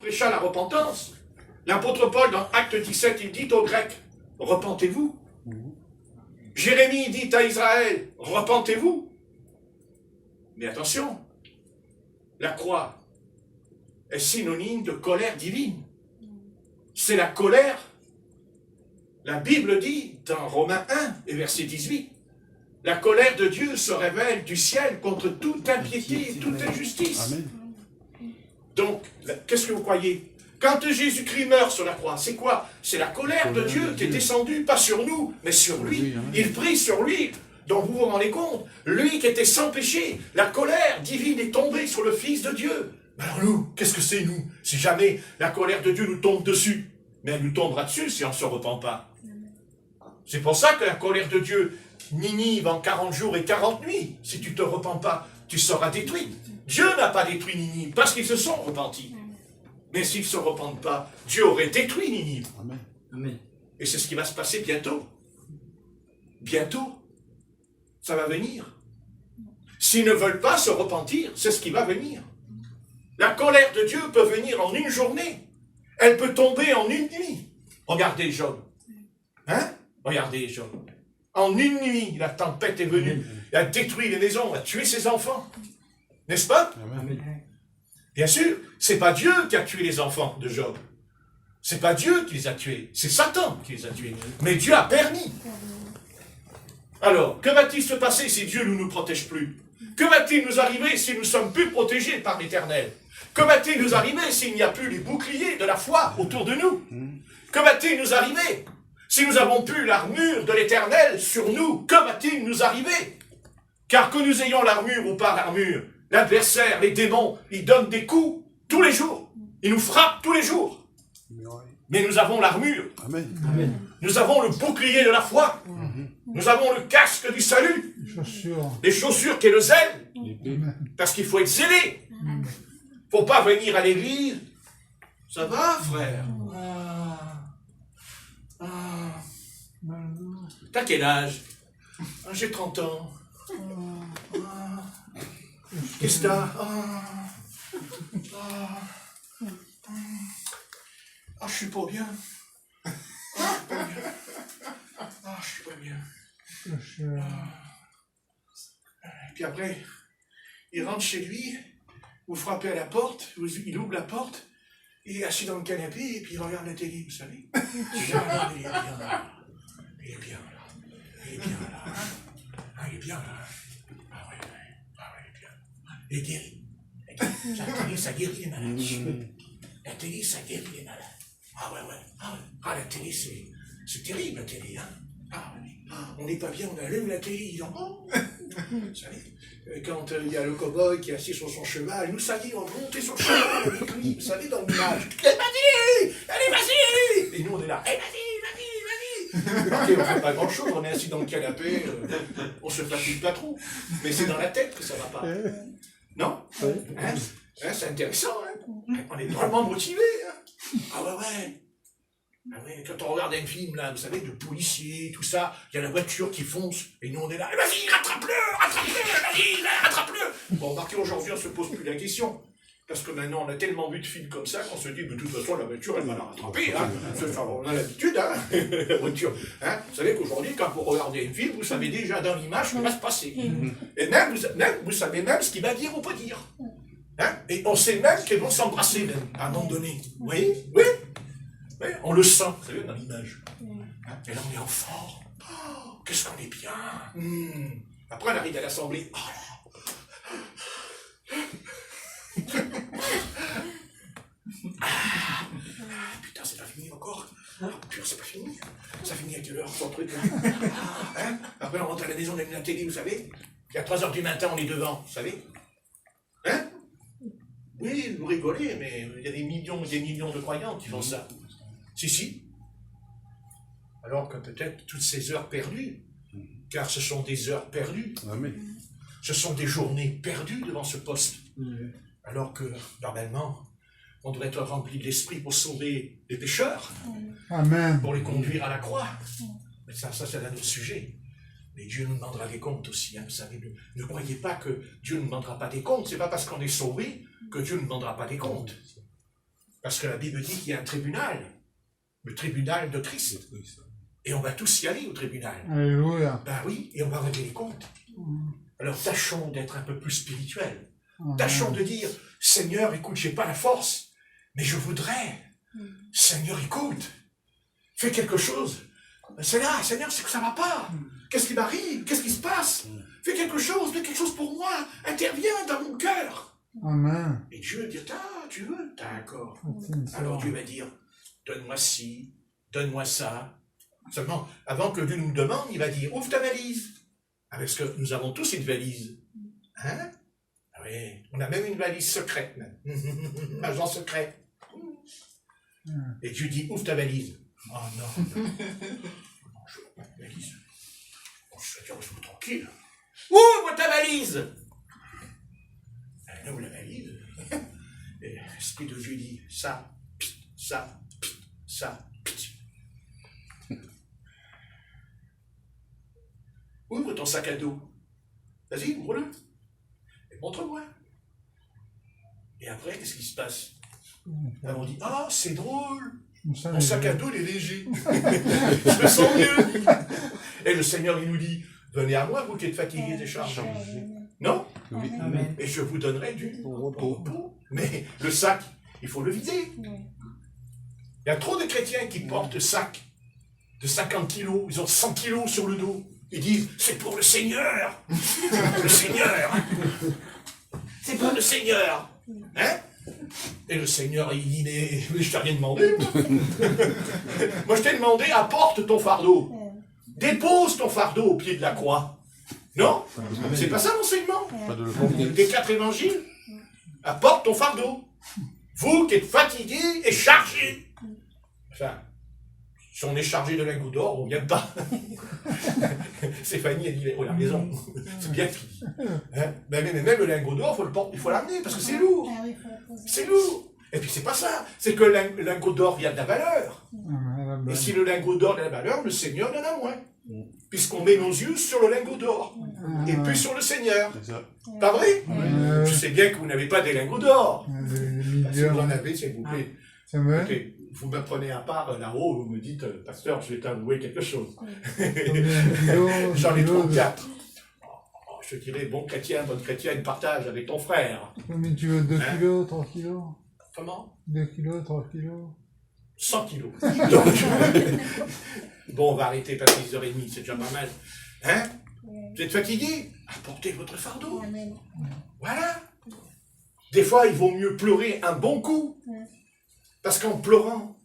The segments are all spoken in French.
prêcha la repentance. L'apôtre Paul, dans Acte 17, il dit aux Grecs, repentez-vous. Jérémie dit à Israël, repentez-vous. Mais attention, la croix est synonyme de colère divine. C'est la colère. La Bible dit, dans Romains 1 et verset 18, la colère de Dieu se révèle du ciel contre toute impiété et toute injustice. Amen. Donc, qu'est-ce que vous croyez? Quand Jésus-Christ meurt sur la croix, c'est quoi? C'est la colère de Dieu qui est descendue, pas sur nous, mais sur lui. Il prie sur lui. Donc vous vous rendez compte, lui qui était sans péché, la colère divine est tombée sur le Fils de Dieu. Alors nous, qu'est-ce que c'est nous? Si jamais la colère de Dieu nous tombe dessus, mais elle nous tombera dessus si on ne se repent pas. C'est pour ça que la colère de Dieu, Ninive en 40 jours et 40 nuits, si tu ne te repens pas, tu seras détruit. Dieu n'a pas détruit Ninive parce qu'ils se sont repentis. Mais s'ils ne se repentent pas, Dieu aurait détruit Ninive. Amen. Amen. Et c'est ce qui va se passer bientôt. Bientôt. Ça va venir. S'ils ne veulent pas se repentir, c'est ce qui va venir. La colère de Dieu peut venir en une journée. Elle peut tomber en une nuit. Regardez Job. Hein? Regardez Job. En une nuit, la tempête est venue. Elle a détruit les maisons, elle a tué ses enfants. N'est-ce pas? Amen. Bien sûr, c'est pas Dieu qui a tué les enfants de Job. C'est pas Dieu qui les a tués. C'est Satan qui les a tués. Mais Dieu a permis. Alors, que va-t-il se passer si Dieu ne nous protège plus? Que va-t-il nous arriver si nous sommes plus protégés par l'Éternel? Que va-t-il nous arriver s'il n'y a plus les boucliers de la foi autour de nous? Que va-t-il nous arriver si nous n'avons plus l'armure de l'Éternel sur nous? Que va-t-il nous arriver? Car que nous ayons l'armure ou pas l'armure, l'adversaire, les démons, ils donnent des coups tous les jours. Ils nous frappent tous les jours. Mais nous avons l'armure. Amen. Amen. Nous avons le bouclier de la foi. Nous avons le casque du salut. Les chaussures qui est le zèle. Parce qu'il faut être zélé. Il ne faut pas venir à l'église. Ça va, frère? T'as quel âge? J'ai 30 ans. Qu'est-ce que t'as? Je suis pas bien. Je suis pas bien. Puis après, il rentre chez lui, vous frappez à la porte, il ouvre la porte, il est assis dans le canapé et puis il regarde la télé, vous savez. Il est bien. Il est bien là. Il est bien là. Il est bien là. Ah ouais, il est bien. Il est guéri. La télé, ça guérit les malades. La télé, ça guérit les malades. Ah ouais. La télé, c'est terrible, la télé, hein. On n'est pas bien, on allume la télé, ils en vous savez, quand il y a le cow-boy qui est assis sur son cheval, nous, ça y est, on est monté sur le cheval avec lui, vous savez, dans l'image. Allez, vas-y! Et nous, on est là, vas-y! Ok, on ne fait pas grand-chose, on est assis dans le canapé, on se fatigue pas trop. Mais c'est dans la tête que ça va pas. Non? Hein? C'est intéressant, hein? On est vraiment motivés, hein? Ah ouais. Ah ouais, quand on regarde un film, là, vous savez, de policiers, tout ça, il y a la voiture qui fonce, et nous on est là, vas-y, rattrape-le, vas-y, rattrape-le. Bon, remarquez, aujourd'hui, on ne se pose plus la question. Parce que maintenant, on a tellement vu de films comme ça qu'on se dit, mais de toute façon, la voiture, elle va la rattraper, hein. On a l'habitude, hein, la voiture. Hein. Vous savez qu'aujourd'hui, quand vous regardez un film, vous savez déjà dans l'image ce qui va se passer. Et même, vous savez même ce qu'il va dire ou pas dire. Hein. Et on sait même qu'ils vont s'embrasser, même, à un moment donné. Vous voyez? Oui. Oui, on le sent, vous savez, dans l'image. Hein? Et là, on est en fort. Oh, qu'est-ce qu'on est bien. Après, on arrive à l'Assemblée. Putain, c'est pas fini encore. Putain, c'est pas fini. Ça finit à quelle heure, son truc, là? Hein? Après, on rentre à la maison, on allume la télé, vous savez. Puis à 3h du matin, on est devant, vous savez. Hein? Oui, vous rigolez, mais il y a des millions et des millions de croyants qui font ça. Si. Alors que peut-être toutes ces heures perdues, car ce sont des heures perdues, Amen. ce sont des journées perdues devant ce poste. Alors que, normalement, on devrait être rempli de l'esprit pour sauver les pécheurs, Amen. pour les conduire à la croix. Mais ça c'est un autre sujet. Mais Dieu nous demandera des comptes aussi. Hein, vous savez, ne croyez pas que Dieu ne demandera pas des comptes. C'est pas parce qu'on est sauvé que Dieu ne demandera pas des comptes. Parce que la Bible dit qu'il y a un tribunal, le tribunal de Christ. Et on va tous y aller au tribunal. Alléluia. Ben oui, et on va régler les comptes. Alors tâchons d'être un peu plus spirituels. Amen. Tâchons de dire, Seigneur, écoute, j'ai pas la force, mais je voudrais. Seigneur, écoute, fais quelque chose. C'est là, Seigneur, c'est que ça va pas. Qu'est-ce qui m'arrive? Qu'est-ce qui se passe? Fais quelque chose pour moi. Interviens dans mon cœur. Amen. Et Dieu dit, ah, tu veux? D'accord. C'est ça. Alors Dieu va dire, donne-moi ci, donne-moi ça. Seulement, avant que Dieu nous demande, il va dire, ouvre ta valise. Ah, parce que nous avons tous une valise. Hein? Ah oui, on a même une valise secrète, même. Agent secret. Et Dieu dit, ouvre ta valise. Oh non, non. Non, je veux pas de valise. Bon, je veux tranquille. Ouvre ta valise. Elle ouvre la valise. Et l'Esprit de Dieu dit, ça, ça, ça. Ouvre ton sac à dos. Vas-y, ouvre-le. Et montre-moi. Et après, qu'est-ce qui se passe? Alors on dit, ah, c'est drôle. Mon sac à dos, il est léger. Je me sens mieux. Et le Seigneur, il nous dit, venez à moi, vous qui êtes fatigués et chargés. Non? Oui. Amen. Et je vous donnerai du repos. repos. Mais le sac, il faut le vider. Il y a trop de chrétiens qui portent des sacs de 50 kilos. Ils ont 100 kilos sur le dos. Ils disent, c'est pour le Seigneur. Le Seigneur. C'est pour le Seigneur. Hein? Et le Seigneur, il dit, mais je t'ai rien demandé. Moi, je t'ai demandé, apporte ton fardeau. Dépose ton fardeau au pied de la croix. Non? C'est pas ça l'enseignement Pas de le compter. des 4 évangiles. Apporte ton fardeau. Vous qui êtes fatigués et chargés. Enfin, si on est chargé de lingots d'or, on ne vient pas. Stéphanie, elle dit, oh, elle a raison. C'est bien ce qu'il dit. Hein? Mais même le lingot d'or, il faut l'amener parce que c'est lourd. Ah oui, faut la poser. C'est lourd. Et puis c'est pas ça. C'est que le lingot d'or, il y a de la valeur. Amen. Et si le lingot d'or a de la valeur, le Seigneur en a moins. Puisqu'on met nos yeux sur le lingot d'or. Et plus sur le Seigneur. C'est ça. Pas vrai? Amen. Je sais bien que vous n'avez pas des lingots d'or. Des Si vous en millions. avez, s'il vous plaît. C'est vrai? Écoutez, vous me prenez à part là-haut, vous me dites, pasteur, je vais t'avouer quelque chose. Combien de kilos? J'en ai kilos de- 34. Oh, je te dirais, bon chrétien, bonne chrétienne, partage avec ton frère. Combien tu veux? 2 Hein? kilos? 3 kilos? Comment? 2 kilos? 3 kilos? 100 kilos. Donc, bon, on va arrêter parce que 10h30, c'est déjà pas mal. Hein? Vous êtes fatigué? Apportez votre fardeau. Amen. Voilà. Des fois, il vaut mieux pleurer un bon coup. Parce qu'en pleurant,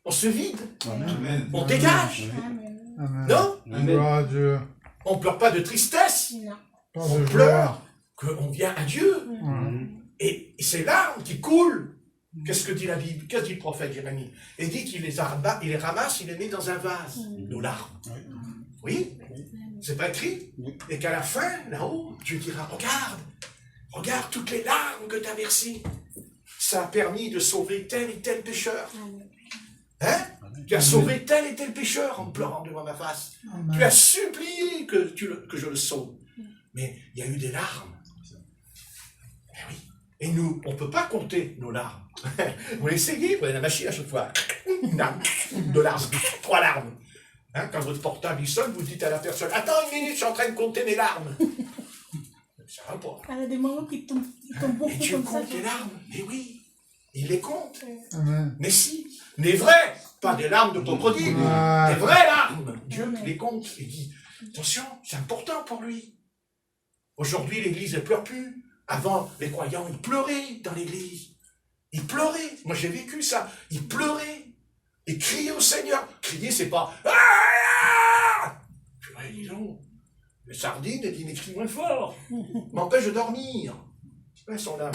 on se vide, Amen. on dégage. Amen. Amen. Non? Gloire à Dieu. On pleure pas de tristesse. Non. Pas On de pleure joie. qu'on vient à Dieu. Ouais. Et c'est larmes qui coulent. Qu'est-ce que dit la Bible? Qu'est-ce que dit le prophète Jérémie? Il dit qu'il il les ramasse, il les met dans un vase. Nos larmes. Oui? C'est pas écrit? Oui. Et qu'à la fin, là-haut, Dieu dira, regarde toutes les larmes que tu as versées. Ça a permis de sauver tel et tel pécheur. Amen. Hein? Tu as sauvé tel et tel pécheur en pleurant devant ma face. Amen. Tu as supplié que je le sauve. Mais il y a eu des larmes. Eh oui. Et nous, on ne peut pas compter nos larmes. Vous l'essayez, vous prenez la machine à chaque fois. Une larme, 2 larmes, 3 larmes. Hein, quand votre portable il sonne, vous dites à la personne, attends une minute, je suis en train de compter mes larmes. Ça va pas. Il y a des moments qui tombent Et beaucoup Dieu comme ça. compte les larmes. Mais oui, il les compte. Amen. Mais si, les vraies, pas des larmes de crocodile, Ouais. des vraies larmes. Dieu les compte. Il dit, attention, c'est important pour lui. Aujourd'hui, l'église ne pleure plus. Avant, les croyants, ils pleuraient dans l'église. Ils pleuraient. Moi, j'ai vécu ça. Ils pleuraient. Ils criaient au Seigneur. Crier, c'est pas... Ah! Ouais, dis donc. Les sardines, elles disent, mais crie moins fort. M'empêche de dormir. Elles sont là,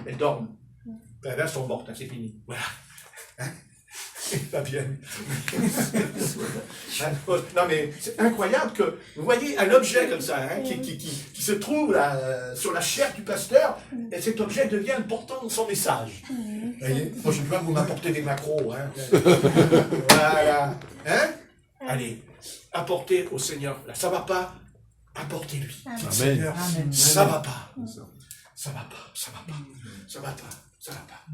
elles dorment. Ben là, elles sont mortes, hein, c'est fini. Voilà. Hein? Pas bien. Non mais c'est incroyable que, vous voyez, un objet comme ça, hein, qui se trouve là, sur la chair du pasteur, et cet objet devient important dans son message. Vous voyez? Moi je ne veux pas que vous m'apportez des macros. Hein. Voilà. Hein? Allez, apportez au Seigneur. Là, ça va pas, apportez-lui. Dites, Seigneur, ça va pas. Ça va pas, ça va pas, ça va pas, ça va pas,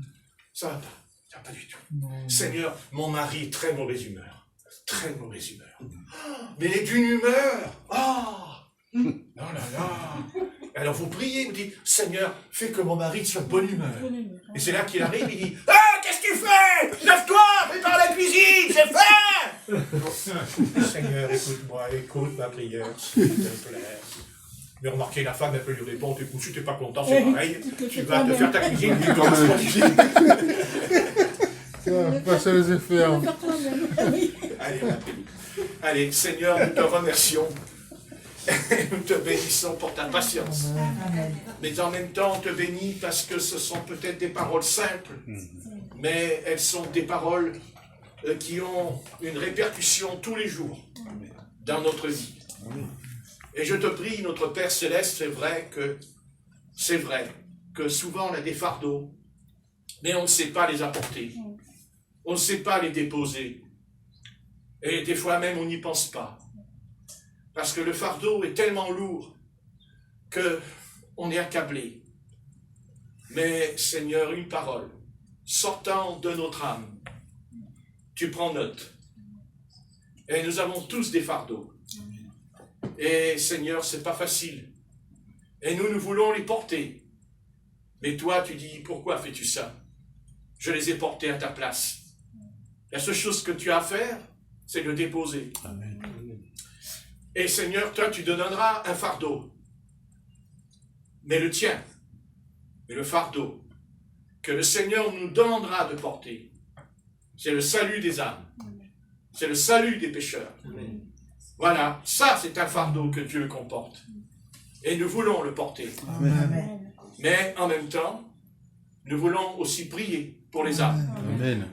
ça va pas. Ah, pas du tout. Non. Seigneur, mon mari est très mauvaise humeur. Très mauvaise humeur. Mais il est d'une humeur. Ah! Oh là là. Alors vous priez, vous dites, Seigneur, fais que mon mari soit de bonne humeur. Et c'est là qu'il arrive, il dit, ah, qu'est-ce que tu fais? Lève-toi, prépare la cuisine, j'ai faim! Seigneur, écoute-moi, écoute ma prière, s'il te plaît. Mais remarquez, la femme, elle peut lui répondre, écoute, si tu n'es pas content, c'est pareil, tu vas te faire ta cuisine, lui, quand même. Ça, pas se laisser faire. Allez, Seigneur, nous te remercions. Nous te bénissons pour ta patience. Mais en même temps, on te bénit parce que ce sont peut-être des paroles simples, mais elles sont des paroles qui ont une répercussion tous les jours dans notre vie. Et je te prie, notre Père Céleste, c'est vrai que souvent on a des fardeaux, mais on ne sait pas les apporter. On ne sait pas les déposer. Et des fois même, on n'y pense pas. Parce que le fardeau est tellement lourd qu'on est accablé. Mais Seigneur, une parole sortant de notre âme, tu prends note. Et nous avons tous des fardeaux. Et Seigneur, c'est pas facile. Et nous voulons les porter. Mais toi, tu dis, pourquoi fais-tu ça? Je les ai portés à ta place. La seule chose que tu as à faire, c'est de déposer. Amen. Et Seigneur, toi, tu donneras un fardeau. Mais le tien, mais le fardeau que le Seigneur nous donnera de porter, c'est le salut des âmes. C'est le salut des pécheurs. Amen. Voilà, ça c'est un fardeau que Dieu comporte. Et nous voulons le porter. Amen. Mais en même temps, nous voulons aussi prier pour les âmes. Amen.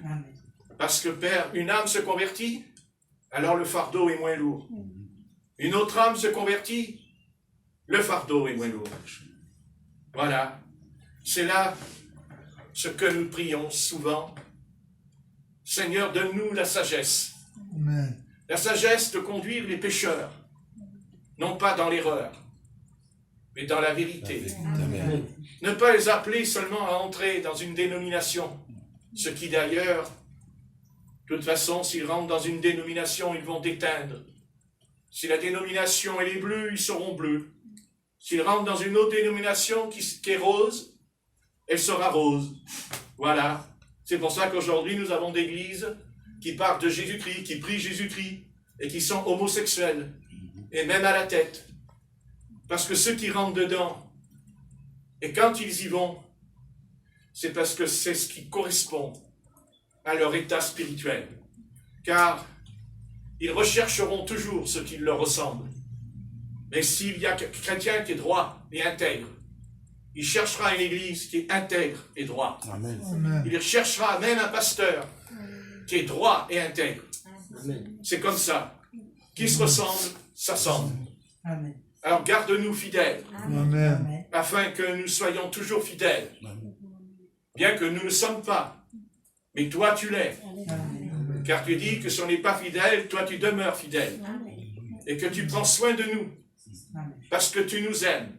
Parce que Père, une âme se convertit, alors le fardeau est moins lourd. Une autre âme se convertit, le fardeau est moins lourd. Voilà. C'est là ce que nous prions souvent. Seigneur, donne-nous la sagesse. Amen. La sagesse de conduire les pécheurs, non pas dans l'erreur, mais dans la vérité. Amen. Ne pas les appeler seulement à entrer dans une dénomination, ce qui d'ailleurs, de toute façon, s'ils rentrent dans une dénomination, ils vont déteindre. Si la dénomination elle est bleue, ils seront bleus. S'ils rentrent dans une autre dénomination qui est rose, elle sera rose. Voilà. C'est pour ça qu'aujourd'hui, nous avons des églises qui parlent de Jésus-Christ, qui prient Jésus-Christ, et qui sont homosexuels, et même à la tête. Parce que ceux qui rentrent dedans, et quand ils y vont, c'est parce que c'est ce qui correspond à leur état spirituel. Car ils rechercheront toujours ce qui leur ressemble. Mais s'il y a un chrétien qui est droit et intègre, il cherchera une église qui est intègre et droite. Amen. Amen. Il cherchera même un pasteur qui est droit et intègre. C'est comme ça. Qui se ressemble, s'assemble. Alors garde-nous fidèles, Amen. afin que nous soyons toujours fidèles. Bien que nous ne sommes pas, mais toi tu l'es. Car tu dis que si on n'est pas fidèle, toi tu demeures fidèle. Et que tu prends soin de nous. Parce que tu nous aimes.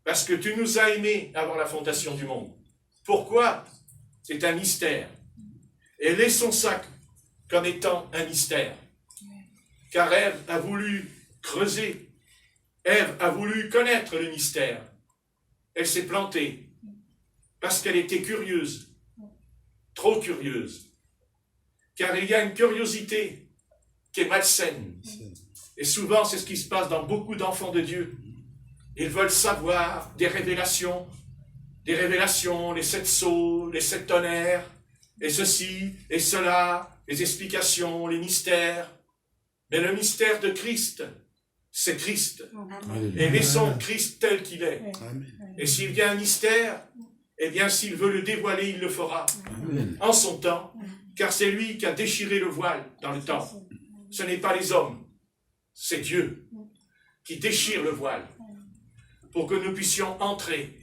Parce que tu nous as aimés avant la fondation du monde. Pourquoi? C'est un mystère. Et laissons ça comme étant un mystère. Car Ève a voulu creuser. Ève a voulu connaître le mystère. Elle s'est plantée. Parce qu'elle était curieuse. Trop curieuse. Car il y a une curiosité qui est malsaine. Et souvent, c'est ce qui se passe dans beaucoup d'enfants de Dieu. Ils veulent savoir des révélations, les 7 sceaux, les 7 tonnerres, et ceci, et cela, les explications, les mystères. Mais le mystère de Christ, c'est Christ. Et laissons Christ tel qu'il est. Et s'il y a un mystère, eh bien, s'il veut le dévoiler, il le fera. En son temps, car c'est lui qui a déchiré le voile dans le temps. Ce n'est pas les hommes, c'est Dieu qui déchire le voile pour que nous puissions entrer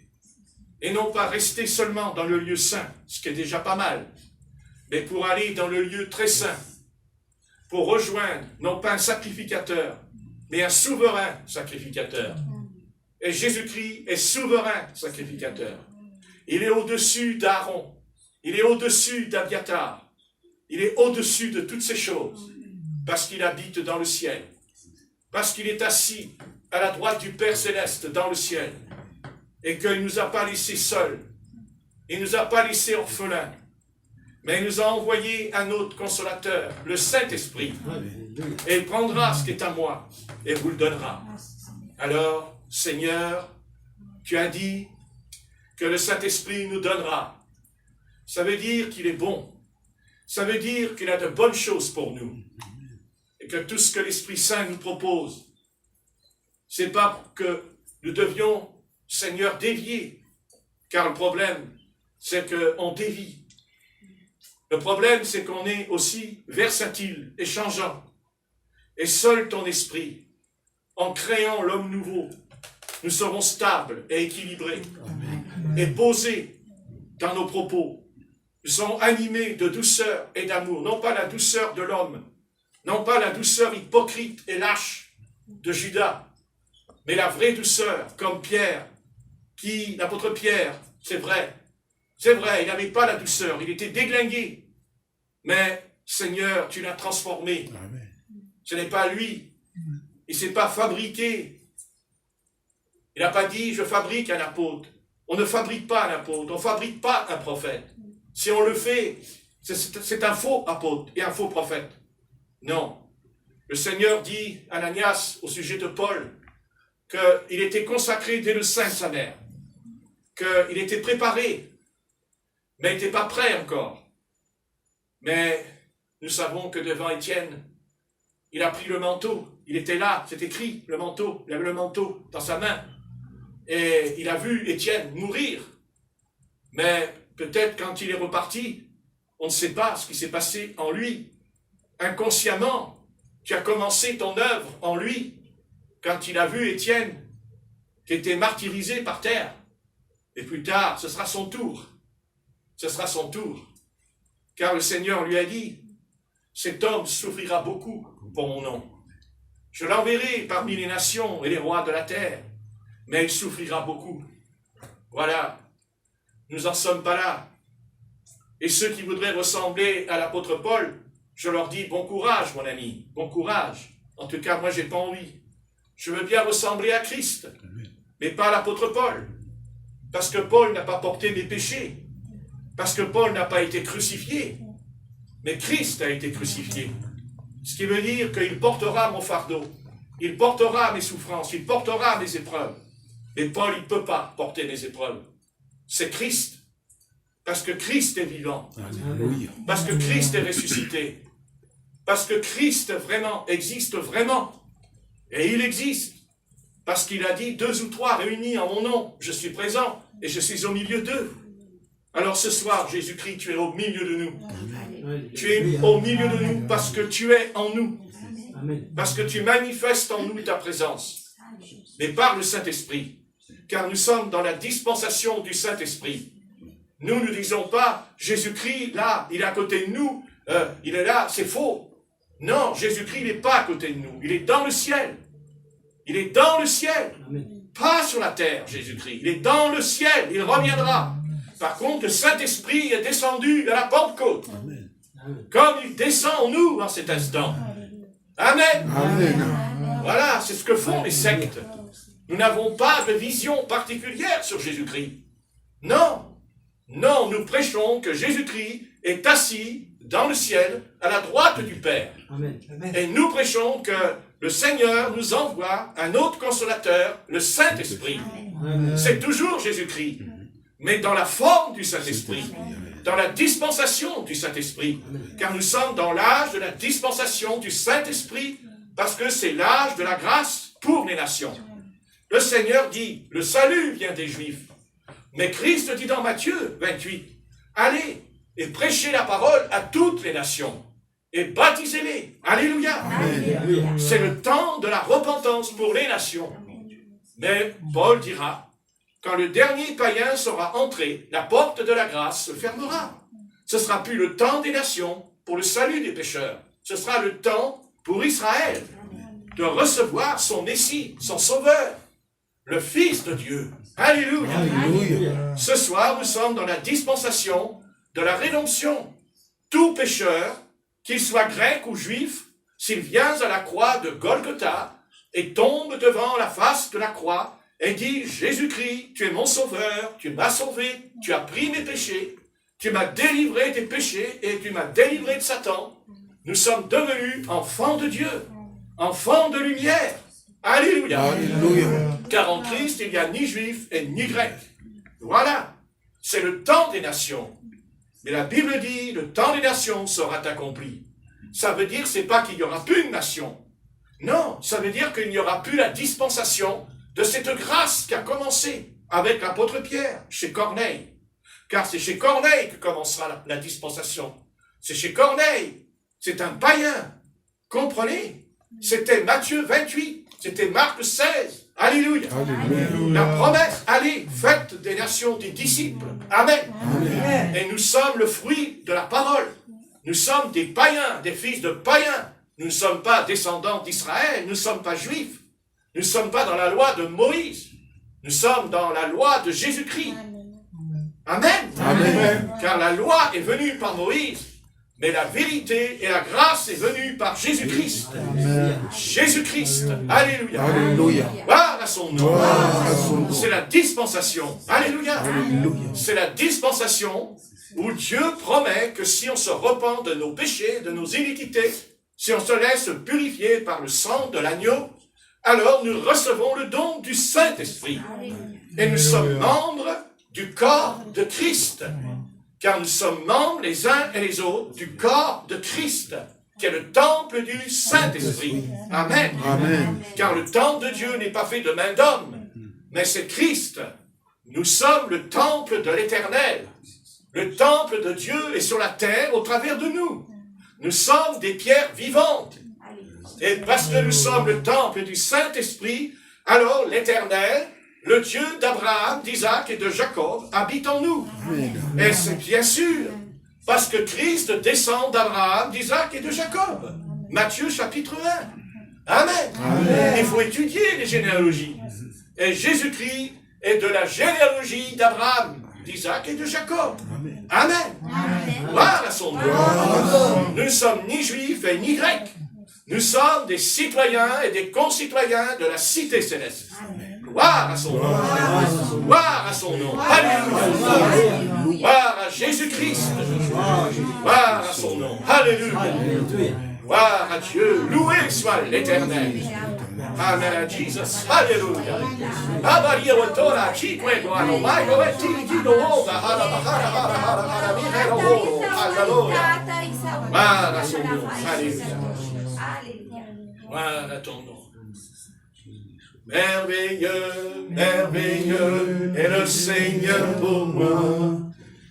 et non pas rester seulement dans le lieu saint, ce qui est déjà pas mal, mais pour aller dans le lieu très saint, pour rejoindre non pas un sacrificateur, mais un souverain sacrificateur. Et Jésus-Christ est souverain sacrificateur. Il est au-dessus d'Aaron, Il est au-dessus d'Abiatar. Il est au-dessus de toutes ces choses. Parce qu'il habite dans le ciel. Parce qu'il est assis à la droite du Père Céleste dans le ciel. Et qu'il ne nous a pas laissés seuls. Il ne nous a pas laissés orphelins. Mais il nous a envoyé un autre consolateur, le Saint-Esprit. Et il prendra ce qui est à moi et vous le donnera. Alors, Seigneur, tu as dit que le Saint-Esprit nous donnera. Ça veut dire qu'il est bon. Ça veut dire qu'il a de bonnes choses pour nous. Et que tout ce que l'Esprit Saint nous propose, c'est pas que nous devions, Seigneur, dévier. Car le problème, c'est qu'on dévie. Le problème, c'est qu'on est aussi versatile et changeant. Et seul ton esprit, en créant l'homme nouveau, nous serons stables et équilibrés et posés dans nos propos. Nous serons animés de douceur et d'amour, non pas la douceur de l'homme, non pas la douceur hypocrite et lâche de Judas, mais la vraie douceur, comme Pierre, l'apôtre Pierre, c'est vrai, il n'avait pas la douceur, il était déglingué. Mais, Seigneur, tu l'as transformé. Amen. Ce n'est pas lui. Il ne s'est pas fabriqué. Il n'a pas dit, je fabrique un apôtre. On ne fabrique pas un apôtre, on ne fabrique pas un prophète. Si on le fait, c'est un faux apôtre et un faux prophète. Non. Le Seigneur dit à Ananias, au sujet de Paul, qu'il était consacré dès le sein de sa mère, qu'il était préparé, mais il n'était pas prêt encore. Mais nous savons que devant Étienne, il a pris le manteau. Il était là, c'est écrit, le manteau. Il avait le manteau dans sa main. Et il a vu Étienne mourir. Mais peut-être quand il est reparti, on ne sait pas ce qui s'est passé en lui. Inconsciemment, tu as commencé ton œuvre en lui quand il a vu Étienne qui était martyrisé par terre. Et plus tard, ce sera son tour. Ce sera son tour. Car le Seigneur lui a dit, cet homme souffrira beaucoup pour mon nom. Je l'enverrai parmi les nations et les rois de la terre, mais il souffrira beaucoup. Voilà, nous n'en sommes pas là. Et ceux qui voudraient ressembler à l'apôtre Paul, je leur dis, bon courage, mon ami, bon courage. En tout cas, moi, j'ai pas envie. Je veux bien ressembler à Christ, mais pas à l'apôtre Paul. Parce que Paul n'a pas porté mes péchés. Parce que Paul n'a pas été crucifié, mais Christ a été crucifié. Ce qui veut dire qu'il portera mon fardeau, il portera mes souffrances, il portera mes épreuves. Mais Paul, il ne peut pas porter mes épreuves. C'est Christ. Parce que Christ est vivant. Alléluia. Parce que Christ est ressuscité. Parce que Christ vraiment existe vraiment. Et il existe. Parce qu'il a dit, 2 ou 3 réunis en mon nom, je suis présent et je suis au milieu d'eux. Alors ce soir, Jésus-Christ, tu es au milieu de nous. Amen. Tu es au milieu de nous parce que tu es en nous. Amen. Parce que tu manifestes en nous ta présence. Mais par le Saint-Esprit. Car nous sommes dans la dispensation du Saint-Esprit. Nous ne disons pas, Jésus-Christ, là, il est à côté de nous, il est là, c'est faux. Non, Jésus-Christ, il n'est pas à côté de nous. Il est dans le ciel. Il est dans le ciel. Amen. Pas sur la terre, Jésus-Christ. Il est dans le ciel. Il reviendra. Par contre, le Saint-Esprit est descendu à la Pentecôte. Amen. Comme il descend en nous en cet instant. Amen. Amen. Voilà, c'est ce que font les sectes. Nous n'avons pas de vision particulière sur Jésus-Christ. Non. Non, nous prêchons que Jésus-Christ est assis dans le ciel à la droite du Père. Amen. Et nous prêchons que le Seigneur nous envoie un autre consolateur, le Saint-Esprit. C'est toujours Jésus-Christ. Mais dans la forme du Saint-Esprit, dans la dispensation du Saint-Esprit, car nous sommes dans l'âge de la dispensation du Saint-Esprit, parce que c'est l'âge de la grâce pour les nations. Le Seigneur dit, le salut vient des Juifs. Mais Christ dit dans Matthieu 28, allez et prêchez la parole à toutes les nations et baptisez-les. Alléluia. C'est le temps de la repentance pour les nations. Mais Paul dira, quand le dernier païen sera entré, la porte de la grâce se fermera. Ce ne sera plus le temps des nations pour le salut des pécheurs. Ce sera le temps pour Israël de recevoir son Messie, son Sauveur, le Fils de Dieu. Alléluia. Alléluia. Ce soir, nous sommes dans la dispensation de la rédemption. Tout pécheur, qu'il soit grec ou juif, s'il vient à la croix de Golgotha et tombe devant la face de la croix et dit « Jésus-Christ, tu es mon sauveur, tu m'as sauvé, tu as pris mes péchés, tu m'as délivré des péchés et tu m'as délivré de Satan. Nous sommes devenus enfants de Dieu, enfants de lumière. » Alléluia. Alléluia. Car en Christ, il n'y a ni juif et ni grec. Voilà, c'est le temps des nations. Mais la Bible dit, le temps des nations sera accompli. Ça veut dire, c'est pas qu'il n'y aura plus une nation. Non, ça veut dire qu'il n'y aura plus la dispensation de cette grâce qui a commencé avec l'apôtre Pierre, chez Corneille. Car c'est chez Corneille que commencera la dispensation. C'est chez Corneille. C'est un païen. Comprenez? C'était Matthieu 28. C'était Marc 16. Alléluia. Alléluia. La promesse, allez, faites des nations des disciples. Amen. Amen. Et nous sommes le fruit de la parole. Nous sommes des païens, des fils de païens. Nous ne sommes pas descendants d'Israël, nous ne sommes pas juifs. Nous ne sommes pas dans la loi de Moïse. Nous sommes dans la loi de Jésus-Christ. Amen. Amen. Car la loi est venue par Moïse, mais la vérité et la grâce est venue par Jésus-Christ. Amen. Jésus-Christ. Alléluia. Alléluia. Gloire à son nom. Gloire à son nom. C'est la dispensation. Alléluia. Alléluia. C'est la dispensation où Dieu promet que si on se repent de nos péchés, de nos iniquités, si on se laisse purifier par le sang de l'agneau, alors nous recevons le don du Saint-Esprit. Et nous sommes membres du corps de Christ. Car nous sommes membres les uns et les autres du corps de Christ, qui est le temple du Saint-Esprit. Amen. Amen. Car le temple de Dieu n'est pas fait de main d'homme, mais c'est Christ. Nous sommes le temple de l'Éternel. Le temple de Dieu est sur la terre au travers de nous. Nous sommes des pierres vivantes. Et parce que nous sommes le temple du Saint-Esprit, alors l'Éternel, le Dieu d'Abraham, d'Isaac et de Jacob, habite en nous. Et c'est bien sûr, parce que Christ descend d'Abraham, d'Isaac et de Jacob. Matthieu chapitre 1. Amen. Amen. Il faut étudier les généalogies. Et Jésus-Christ est de la généalogie d'Abraham, d'Isaac et de Jacob. Amen. Gloire à son nom. Nous ne sommes ni juifs et ni grecs. Nous sommes des citoyens et des concitoyens de la cité céleste. Gloire à son nom. Gloire à son nom. Alléluia. Gloire à Jésus-Christ. Gloire à son nom. Alléluia. Gloire à Dieu. Loué soit l'Éternel. Amen à Jesus. Alléluia. Abaria watora chikwe guano mai govetti di dovoga hara bahara hara hara hara mire rovoro. Alléluia. Gloire à son nom. Alléluia. Gloire à ton nom. Merveilleux, merveilleux est le Seigneur pour moi.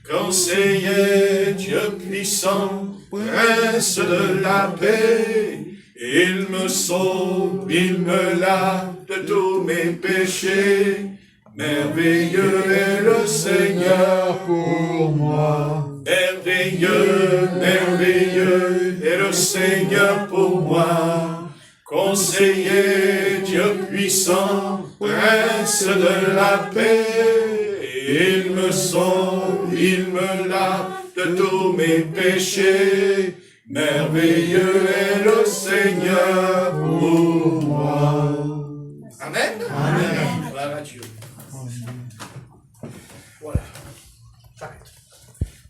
Conseiller, Dieu puissant, prince de la paix. Il me sauve, il me lave de tous mes péchés. Merveilleux est le Seigneur pour moi. Merveilleux, merveilleux est le Seigneur pour moi. Conseiller, Dieu puissant, prince de la paix. Il me sauve, il me lave de tous mes péchés. Merveilleux est le Seigneur pour moi. Amen. Amen. Gloire à Dieu.